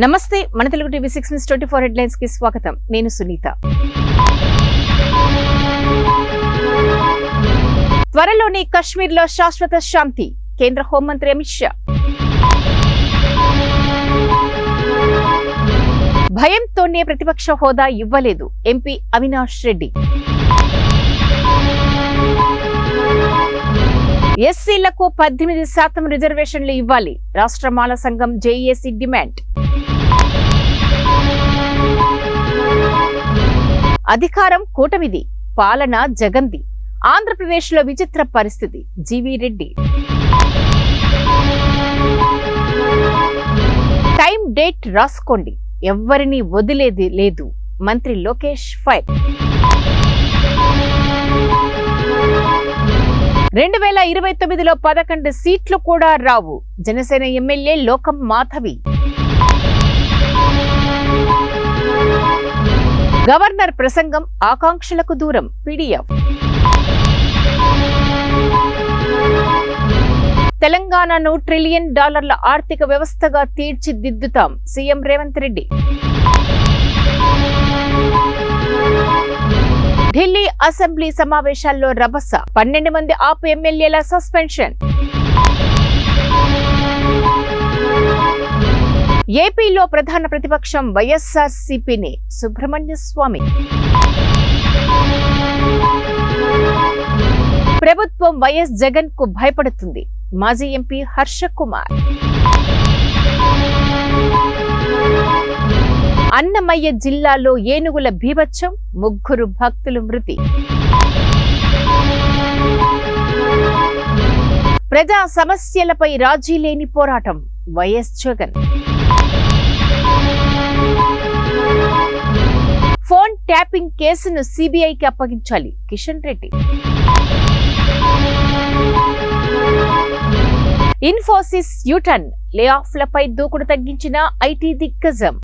నమస్తే మన Telugu TV 6 News 24 headlines కి స్వాగతం. నేను సునీత. త్వరలోనే కశ్మీర్లో శాశ్వత శాంతి, కేంద్ర హోంమంత్రి అమిత్ షా. భయంతోనే ప్రతిపక్ష హోదా ఇవ్వలేదు ఎంపీ అవినాష్ రెడ్డి. ఎస్సీలకు 18% రిజర్వేషన్లు ఇవ్వాలి, రాష్ట్ర మాల సంఘం జేఏసీ డిమాండ్. అధికారం కూటమిది, పాలన జగన్ది, ఆంధ్రప్రదేశ్లో విచిత్ర పరిస్థితి జీవీ రెడ్డి. టైం డేట్ రాసుకోండి, ఎవ్వరిని వదిలేది లేదు, మంత్రి లోకేష్ ఫైర్. 2029లో 11 సీట్లు కూడా రావు, జనసేన ఎమ్మెల్యే లోకం మాధవి. గవర్నర్ ప్రసంగం ఆకాంక్షలకు దూరం పీడీఎఫ్. తెలంగాణను $1 ట్రిలియన్ ఆర్థిక వ్యవస్థగా తీర్చిదిద్దుతాం సీఎం రేవంత్ రెడ్డి. ఢిల్లీ అసెంబ్లీ సమావేశాల్లో రభస, 12 మంది ఆప్ ఎమ్మెల్యేల సస్పెన్షన్. ఏపీలో ప్రధాన ప్రతిపక్షం వైఎస్ఆర్సీపీని సుబ్రహ్మణ్య స్వామి. ప్రభుత్వం వైఎస్ జగన్ కు భయపడుతుంది, మాజీ ఎంపీ హర్ష కుమార్. అన్నమయ్య జిల్లాలో ఏనుగుల బీభత్సం, 3 భక్తులు మృతి. ప్రజా సమస్యలపై రాజీ లేని పోరాటం వైఎస్ జగన్. ఫోన్ ట్యాపింగ్ కేసును సిబిఐకి అప్పగించాలి కిషన్ రెడ్డి. ఇన్ఫోసిస్ యూటర్న్, లే ఆఫ్లపై దూకుడు తగ్గించిన ఐటీ దిగ్గజం.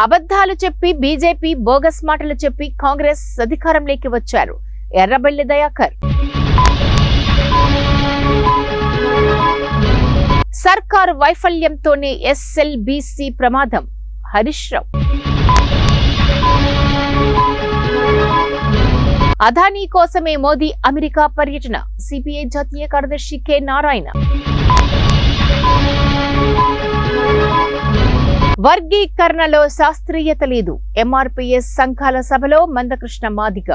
అబద్ధాలు చెప్పి బీజేపీ బోగస్ మాటలు చెప్పి కాంగ్రెస్ అధికారంలోకి వచ్చారు ఎర్రబెల్లి దయాకర్. సర్కారు వైఫల్యంతోనే ఎస్ఎల్బీసీ ప్రమాదం హరీష్ రావు. అదానీ కోసమే మోదీ అమెరికా పర్యటన, సిపిఐ జాతీయ కార్యదర్శి కె నారాయణ. వర్గీకరణలో శాస్త్రీయత లేదు, ఎంఆర్పీఎస్ సంఘాల సభలో మందకృష్ణ మాదిగ.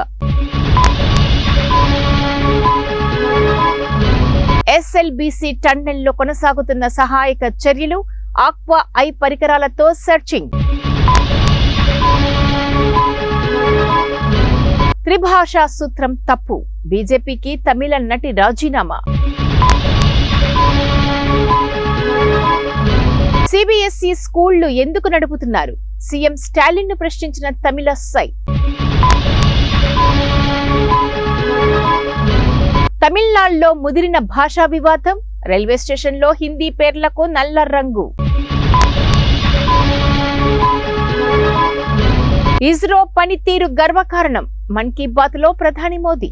ఎస్ఎల్బీసీ టన్నెల్లో కొనసాగుతున్న సహాయక చర్యలు, ఆక్వా ఐ పరికరాలతో సెర్చింగ్. త్రిభాషా సూత్రం తప్పు, బీజేపీకి తమిళ నటి రాజీనామా. సిబిఎస్ఈ స్కూళ్లు ఎందుకు నడుపుతున్నారు, సీఎం స్టాలిన్ ను ప్రశ్నించిన తమిళ సై. తమిళనాడులో ముదిరిన భాషా వివాదం, రైల్వే స్టేషన్లో హిందీ పేర్లకు నల్ల రంగు. ఇస్రో పనితీరు గర్వకారణం, మన్ కీ బాత్ లో ప్రధాని మోదీ.